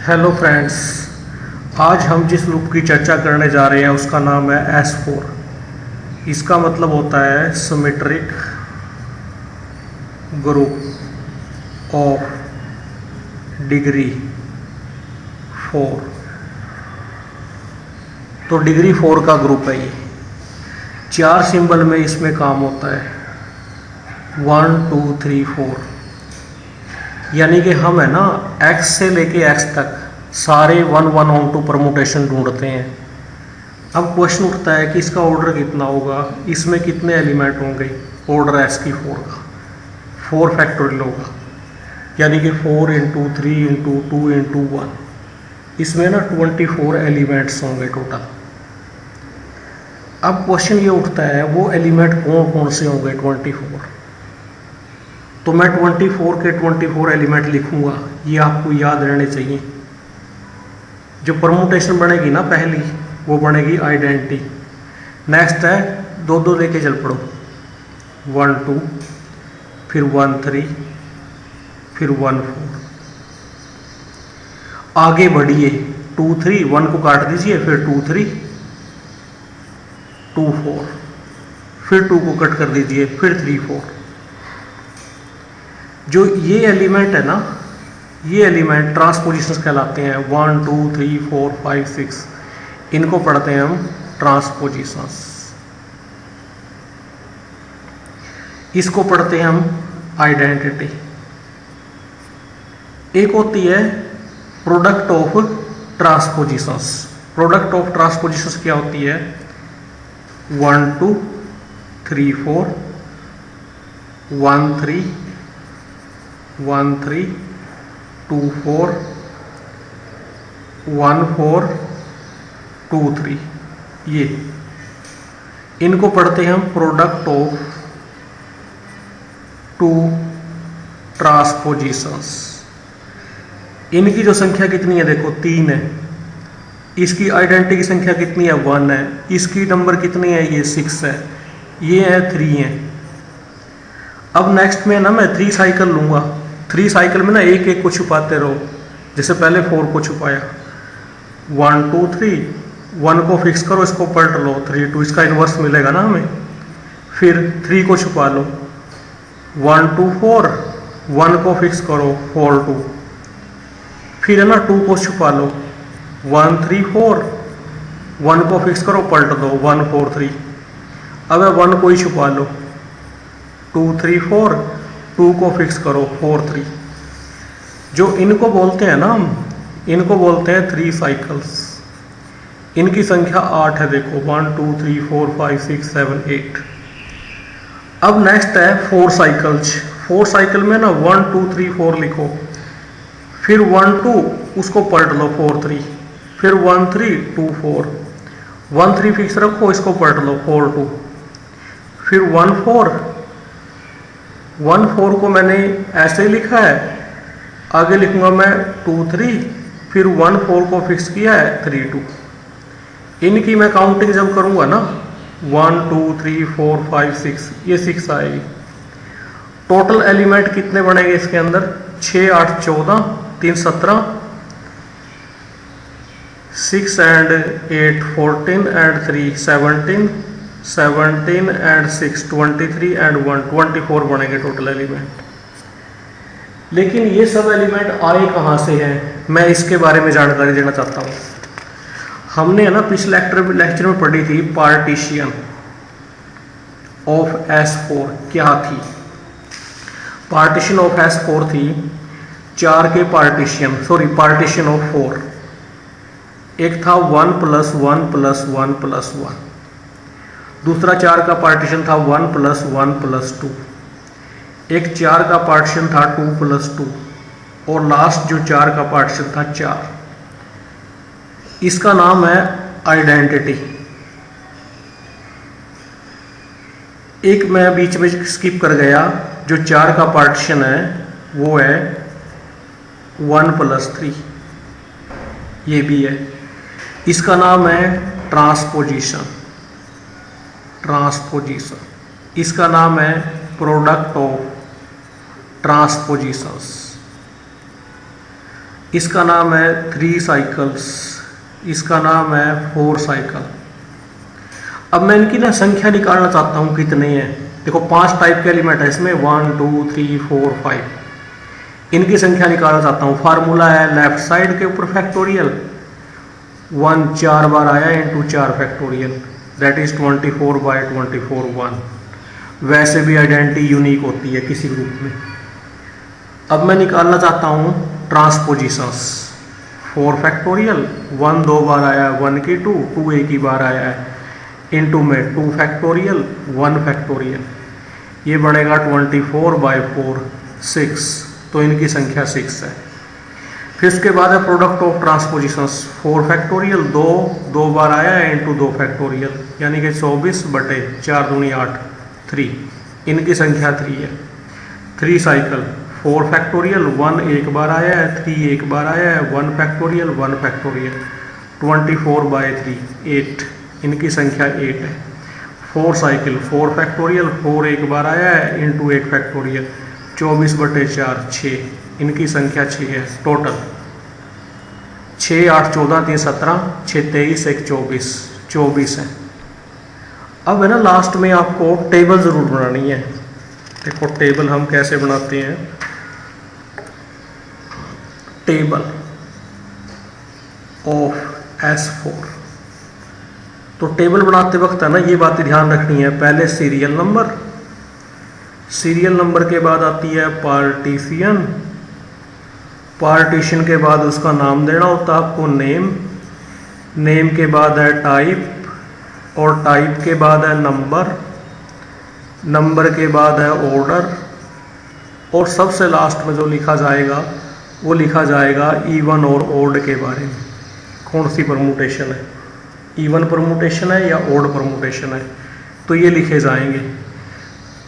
Hello friends, आज हम जिस लूप की चर्चा करने जा रहे हैं उसका नाम है S4। इसका मतलब होता है सिमेट्रिक ग्रुप ऑफ डिग्री 4। तो डिग्री 4 का ग्रुप है ये। 4 सिंबल में इसमें काम होता है 1 2 3 4। यानी कि हम है ना x से लेके x तक सारे 1 1 ऑन टू परमुटेशन ढूंढते हैं। अब क्वेश्चन उठता है कि इसका ऑर्डर कितना होगा, इसमें कितने एलिमेंट होंगे। ऑर्डर है इसकी 4 का, 4 फैक्टोरियल होगा, यानी कि 4 इंटू 3 इंटू 2 इंटू 1। इसमें ना 24 एलिमेंट्स होंगे टोटल। अब क्वेश्चन ये उठता है वो एलिमेंट कौन कौन से होंगे 24। तो मैं 24 के 24 एलिमेंट लिखूंगा, ये आपको याद रहने चाहिए। जो परमुटेशन बनेगी ना पहली, वो बनेगी आइडेंटिटी। नेक्स्ट है 2 2 लेके चल पड़ो, 1 2, फिर 1 3, फिर 1 4। आगे बढ़िए 2 3, 1 को काट दीजिए, फिर 2 3 2 4, फिर 2 को कट कर दीजिए, फिर 3 4। जो ये एलिमेंट है ना, ये एलिमेंट ट्रांसपोजिशंस कहलाते हैं। 1 2 3 4 5 6, इनको पढ़ते हैं हम ट्रांसपोजिशंस। इसको पढ़ते हैं हम आइडेंटिटी। एक होती है प्रोडक्ट ऑफ ट्रांसपोजिशंस। प्रोडक्ट ऑफ ट्रांसपोजिशंस क्या होती है? 1 2 3 4, 1 3 1 3 2 4, 1 4 2 3। ये इनको पढ़ते हैं हम प्रोडक्ट ऑफ 2 ट्रांसपोजिशंस। इनकी जो संख्या कितनी है देखो 3 है। इसकी आइडेंटिटी की संख्या कितनी है? 1 है। इसकी नंबर कितनी है? ये 6 है। ये है 3 है। अब नेक्स्ट में ना मैं 3 साइकिल लूंगा। 3 साइकिल में ना एक एक को छुपाते रहो। जैसे पहले 4 को छुपाया, 1 2 3, 1 को फिक्स करो, इसको पलट लो 3 2, इसका इन्वर्स मिलेगा ना हमें। फिर 3 को छुपा लो, 1 2 4, 1 को फिक्स करो 4 2। फिर है ना 2 को छुपा लो, 1 3 4, 1 को फिक्स करो, पलट दो 1 4 3। अब 1 को ही छुपा लो, 2 3 4, 2 को फिक्स करो 4 3। जो इनको बोलते हैं ना हम, इनको बोलते हैं 3 साइकिल्स। इनकी संख्या 8 है देखो, 1 2 3 4 5 6 7 8। अब नेक्स्ट है 4 साइकिल्स। 4 साइकिल में ना 1 2 3 4 लिखो, फिर 1 2 उसको पलट लो 4 3, फिर 1 3 2 4, 1 3 फिक्स रखो, इसको पलट लो 4 2, फिर 1 4। 1 4 को मैंने ऐसे ही लिखा है, आगे लिखूंगा मैं 2 3, फिर 1 4 को फिक्स किया है 3 2। इनकी मैं काउंटिंग जब करूंगा ना 1 2 3 4 5 6, ये 6 आएगी। टोटल एलिमेंट कितने बनेंगे इसके अंदर? 6 8 14, 3 17, 6 and 8 14 and 3 17, 17 and 6 23 and 1 24 बनेंगे टोटल एलिमेंट। लेकिन ये सब एलिमेंट आए कहाँ से हैं, मैं इसके बारे में जानकारी देना चाहता हूँ। हमने है ना पिछले लेक्चर में पढ़ी थी पार्टीशन ऑफ S4 क्या थी। पार्टीशन ऑफ S4 थी 4 के पार्टीशन ऑफ 4। एक था 1 + 1 + 1 + 1। दूसरा 4 का पार्टीशन था 1 + 1 + 2। एक 4 का पार्टीशन था 2 + 2। और लास्ट जो 4 का पार्टीशन था 4। इसका नाम है आइडेंटिटी। एक मैं बीच में स्किप कर गया, जो 4 का पार्टीशन है वो है 1 + 3। ये भी है। इसका नाम है ट्रांसपोजिशन। इसका नाम है प्रोडक्ट ऑफ ट्रांसपोजिशंस। इसका नाम है 3 साइकिल्स, इसका नाम है 4 साइकिल। अब मैं इनकी ना संख्या निकालना चाहता हूँ कितने हैं। देखो 5 टाइप के एलिमेंट है इसमें, 1 2 3 4 5। इनकी संख्या निकालना चाहता हूँ। फार्मूला है लेफ्ट साइड के ऊपर फैक्टोरियल, 1 4 बार आया इंटू 4 फैक्टोरियल, दैट इज 24/24 1। वैसे भी आइडेंटिटी यूनिक होती है किसी ग्रुप में। अब मैं निकालना चाहता हूँ ट्रांसपोजिशंस। 4 फैक्टोरियल, 1 2 बार आया है 1 की 2, 2 एक ही बार आया है, इंटू में 2 फैक्टोरियल 1 फैक्टोरियल, ये बनेगा 24/4 6। तो इनकी संख्या 6 है। फिर इसके बाद है प्रोडक्ट ऑफ ट्रांसपोजिशंस। 4 फैक्टोरियल 2 2 बार आया है इंटू 2 फैक्टोरियल, यानी कि 24/4 दूनी 8 3। इनकी संख्या 3 है। 3 साइकिल, 4 फैक्टोरियल 1 एक बार आया है, 3 एक बार आया है, 1 फैक्टोरियल 1 फैक्टोरियल, 24/3 8। इनकी संख्या 8 है। 4 साइकिल, 4 फैक्टोरियल 4 एक बार आया है इंटू 1 फैक्टोरियल, 24/4 6। इनकी संख्या 6 है टोटल। 6 8 14 3 17, 6 23 1 24, 24 है। अब है ना लास्ट में आपको टेबल ज़रूर बनानी है। देखो टेबल हम कैसे बनाते हैं। Table of S4। तो टेबल बनाते वक्त है ना ये बातें ध्यान रखनी है। पहले सीरियल नंबर, सीरियल नंबर के बाद आती है पार्टीशन, पार्टीशन के बाद उसका नाम देना होता है आपको नेम, नेम के बाद है टाइप, और टाइप के बाद है नंबर, नंबर के बाद है ऑर्डर, और सबसे लास्ट में जो लिखा जाएगा वो लिखा जाएगा इवन और ओड के बारे में। कौन सी परमुटेशन है, इवन परमुटेशन है या ओड परमुटेशन है, तो ये लिखे जाएंगे।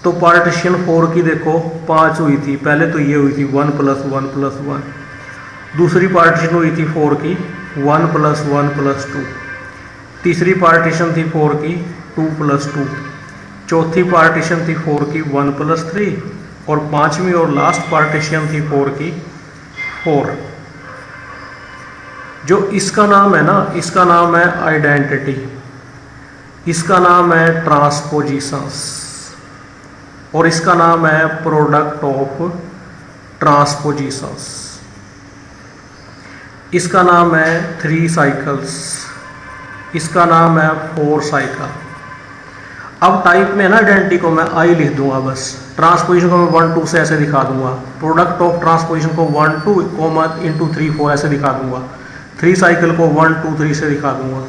तो पार्टीशन 4 की देखो 5 हुई थी। पहले तो ये हुई थी 1 + 1 + 1। दूसरी पार्टीशन हुई थी 4 की 1 + 1 + 2। तीसरी पार्टीशन थी 4 की 2 + 2। चौथी पार्टीशन थी 4 की 1 + 3। और पांचवी और लास्ट पार्टीशन थी 4 की 4। जो इसका नाम है ना, इसका नाम है आइडेंटिटी, इसका नाम है ट्रांसपोजिशंस, और इसका नाम है प्रोडक्ट ऑफ ट्रांसपोजिशंस। इसका नाम है 3 साइकिल्स, इसका नाम है 4 साइकिल। अब टाइप में ना आइडेंटिटी को मैं आई लिख दूंगा बस, ट्रांसपोजिशन को मैं 1 2 से ऐसे दिखा दूंगा, प्रोडक्ट ऑफ ट्रांसपोजिशन को 1 2 × 3 4 ऐसे दिखा दूंगा, 3 साइकिल को 1 2 3 से दिखा दूंगा,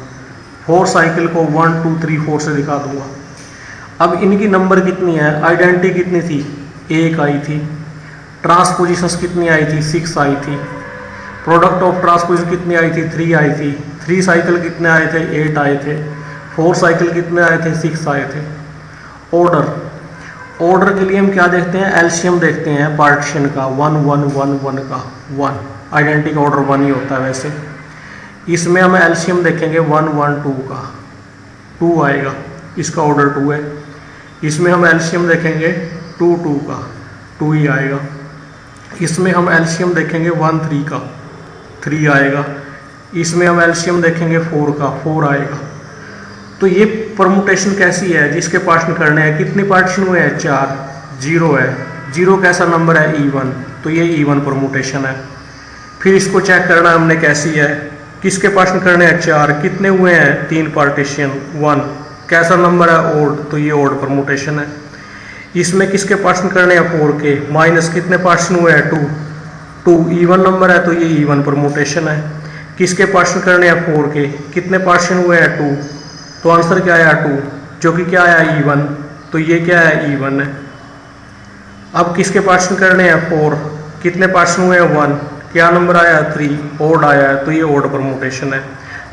4 साइकिल को 1 2 3 4 से दिखा दूंगा। अब इनकी नंबर कितनी है, आइडेंटिटी कितनी थी 1 आई थी, ट्रांसपोजिशंस कितनी आई थी 6 आई थी, प्रोडक्ट ऑफ ट्रांसपोजिशन कितनी आई थी 3 आई थी, 3 साइकिल कितने आए थे 8 आए थे, 4 साइकिल कितने आए थे 6 आए थे। ऑर्डर, ऑर्डर के लिए हम क्या देखते हैं, एलसीएम देखते हैं पार्टीशन का 1 1 1 1 का 1। आइडेंटिटी का ऑर्डर 1 ही होता है वैसे। इसमें हम एलसीएम देखेंगे 1 1 2 का, 2 आएगा, इसका ऑर्डर 2 है। इसमें हम एलसीएम देखेंगे 2 2 का, 2 ही आएगा। इसमें हम एलसीएम देखेंगे 1 3 का, 3 आएगा। इसमें हम एलसीएम देखेंगे 4 का, 4 आएगा। तो ये परमुटेशन कैसी है, जिसके पार्टीशन करने हैं। कितने पार्टीशन हुए हैं 4, 0 है, 0 कैसा नंबर है इवन, तो ये इवन परमुटेशन है। फिर इसको चेक करना हमने कैसी है, किसके पार्टीशन करने हैं 4, कितने हुए हैं 3 पार्टीशन 1, कैसा नंबर है ओड, तो ये ओड परमुटेशन है। इसमें किसके पार्टीशन करने हैं 4 के, माइनस कितने पार्टीशन हुए हैं 2, 2 इवन नंबर है तो ये इवन परमुटेशन है। किसके पार्टीशन करने हैं 4 के, कितने पार्टीशन हुए हैं 2, तो आंसर क्या आया 2, जो कि क्या आया इवन, तो ये क्या है इवन है। अब किसके पार्टीशन करने हैं 4, कितने पार्टीशन हुए हैं 1, क्या नंबर आया 3, ओड आया है, तो ये ओड परमुटेशन है।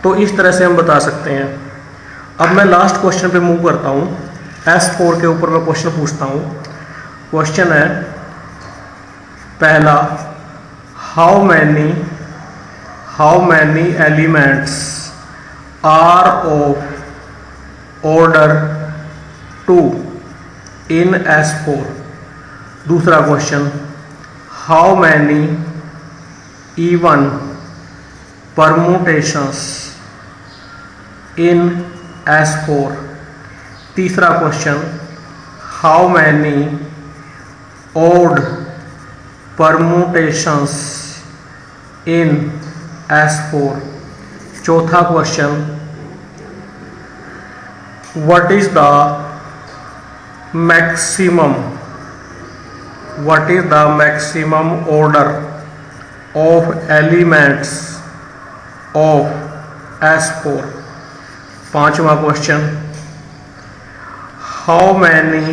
तो इस तरह से हम बता सकते हैं। अब मैं लास्ट क्वेश्चन पे मूव करता हूँ। S4 के ऊपर मैं क्वेश्चन पूछता हूँ। क्वेश्चन है पहला, how many elements are of order 2 in S4। दूसरा question, how many even permutations in S4। तीसरा question, how many odd permutations in S4। चौथा question, what is the maximum order of elements of S4। पांचवा question, how many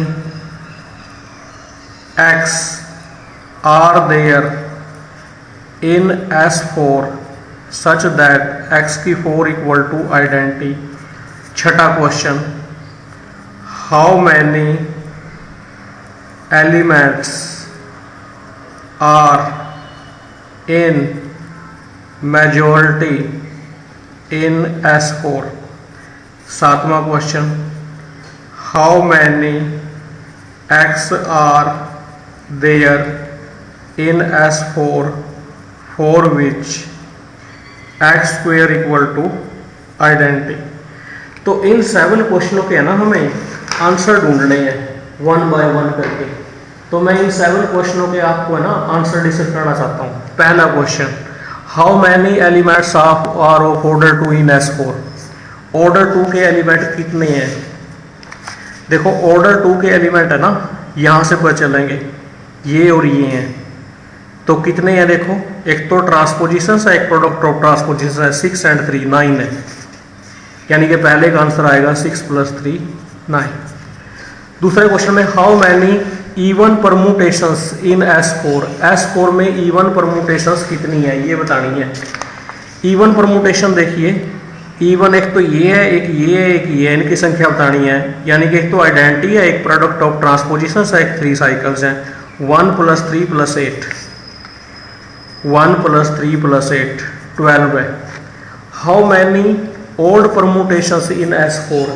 x are there in S4 such that x4 equal to identity। छठा question, how many elements are in majority in S4। सातवां question, how many x are there in S4 for which x square equal to identity। तो इन 7 क्वेश्चनों के ना हमें answer ढूंढने हैं 1 bye 1 करके। तो मैं इन 7 क्वेश्चनों के आपको ना आंसर डिस्कस करना चाहता हूँ। पहला question, how many elements of are of order 2 in S4। Order 2 के एलिमेंट कितने हैं? देखो ऑर्डर 2 के एलिमेंट है ना, यहाँ से पता चलेंगे, ये और ये हैं। तो कितने हैं देखो, एक तो ट्रांसपोजिशन है, एक प्रोडक्ट ऑफ ट्रांसपोजिशन है, 6 and 3 9 है। यानी कि पहले का आंसर आएगा 6 + 3 9। दूसरे क्वेश्चन में, how many even permutations in S4। S4 में इवन परम्यूटेशंस कितनी है ये बतानी है। इवन परम्यूटेशन देखिए, इवन एक तो ये है, एक ये है, एक ये है, इनकी संख्या बतानी है। यानी कि एक तो आइडेंटिटी है, एक प्रोडक्ट ऑफ ट्रांसपोजिशन है, एक 3 साइकिल्स हैं। 1 + 3 + 8 1 + 3 + 8 12 है। How many odd permutations in S4।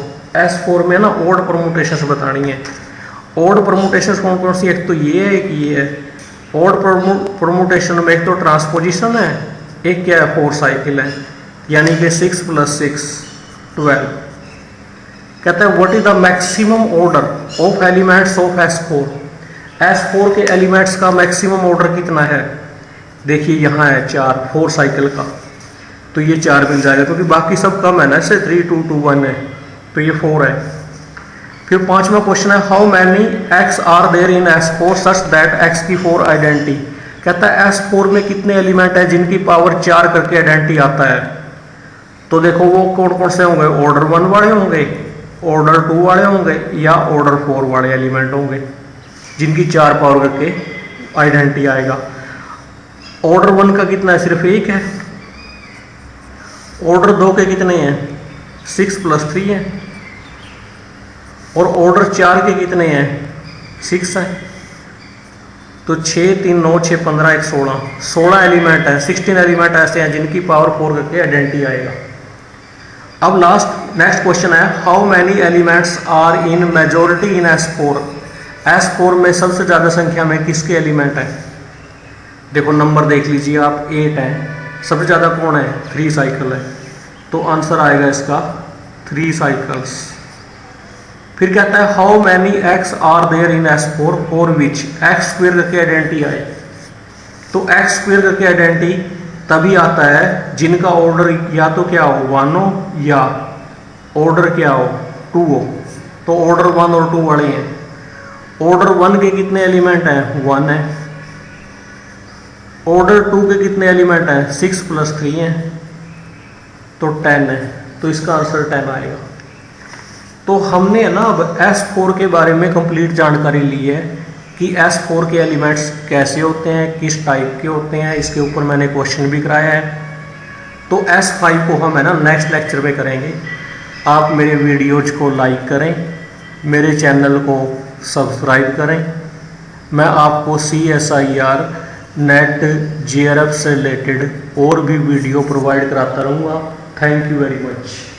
S4 में ना ओड परम्यूटेशंस बतानी है। ओड परम्यूटेशंस कौन कौन सी, एक तो ये है, एक ये है। ओड परम्यूटेशन में एक तो ट्रांसपोजिशन है, एक क्या है 4 साइकिल है। यानी कि 6 + 6 12। कहता है what is the maximum order of elements of S4। S4 के एलिमेंट्स का मैक्सिमम ऑर्डर कितना है? देखिए यहाँ है 4 साइकिल का, तो ये 4 मिल जाएगा क्योंकि बाकी सब कम है ना, इससे 3 2 2 1 है, तो ये 4 है। फिर पांचवा क्वेश्चन है, how many x are there in S4 such that x4 identity. कहता है S4 में कितने एलिमेंट है जिनकी पावर 4 करके आइडेंटिटी आता है। तो देखो वो कौन कौन से होंगे, ऑर्डर 1 वाले होंगे, ऑर्डर 2 वाले होंगे, या ऑर्डर 4 वाले एलिमेंट होंगे जिनकी 4 पावर करके आइडेंटिटी आएगा। ऑर्डर 1 का कितना है, सिर्फ 1 है। ऑर्डर 2 के कितने हैं, 6 + 3 है। और ऑर्डर 4 के कितने हैं, 6 है। तो 6 3 9 6 15 1 16 एलिमेंट है। 16 एलिमेंट ऐसे हैं जिनकी पावर 4 करके आइडेंटिटी आएगा। अब नेक्स्ट क्वेश्चन है, how many elements are in majority in S4। S4 में सबसे ज़्यादा संख्या में किसके एलिमेंट हैं? देखो नंबर देख लीजिए आप, 8 है। सबसे ज़्यादा कौन है, 3 साइकिल है। तो आंसर आएगा इसका 3 साइकिल्स। फिर कहता है how many x are there in S4 for which x² करके आइडेंटिटी आए। तो x² करके आइडेंटिटी तभी आता है जिनका ऑर्डर या तो क्या हो 1 हो या ऑर्डर क्या हो 2 हो। तो ऑर्डर 1 और 2 वाले हैं। ऑर्डर 1 के कितने एलिमेंट हैं, 1 है। ऑर्डर 2 के कितने एलिमेंट हैं, 6 + 3 हैं, तो 10 है। तो इसका आंसर 10 आएगा। तो हमने ना अब S4 के बारे में कंप्लीट जानकारी ली है कि S4 के एलिमेंट्स कैसे होते हैं, किस टाइप के होते हैं। इसके ऊपर मैंने क्वेश्चन भी कराया है। तो S5 को हम है ना नेक्स्ट लेक्चर में करेंगे। आप मेरे वीडियोज को लाइक करें, मेरे चैनल को सब्सक्राइब करें। मैं आपको CSIR नेट JRF से रिलेटेड और भी वीडियो प्रोवाइड कराता रहूँगा। Thank you very much.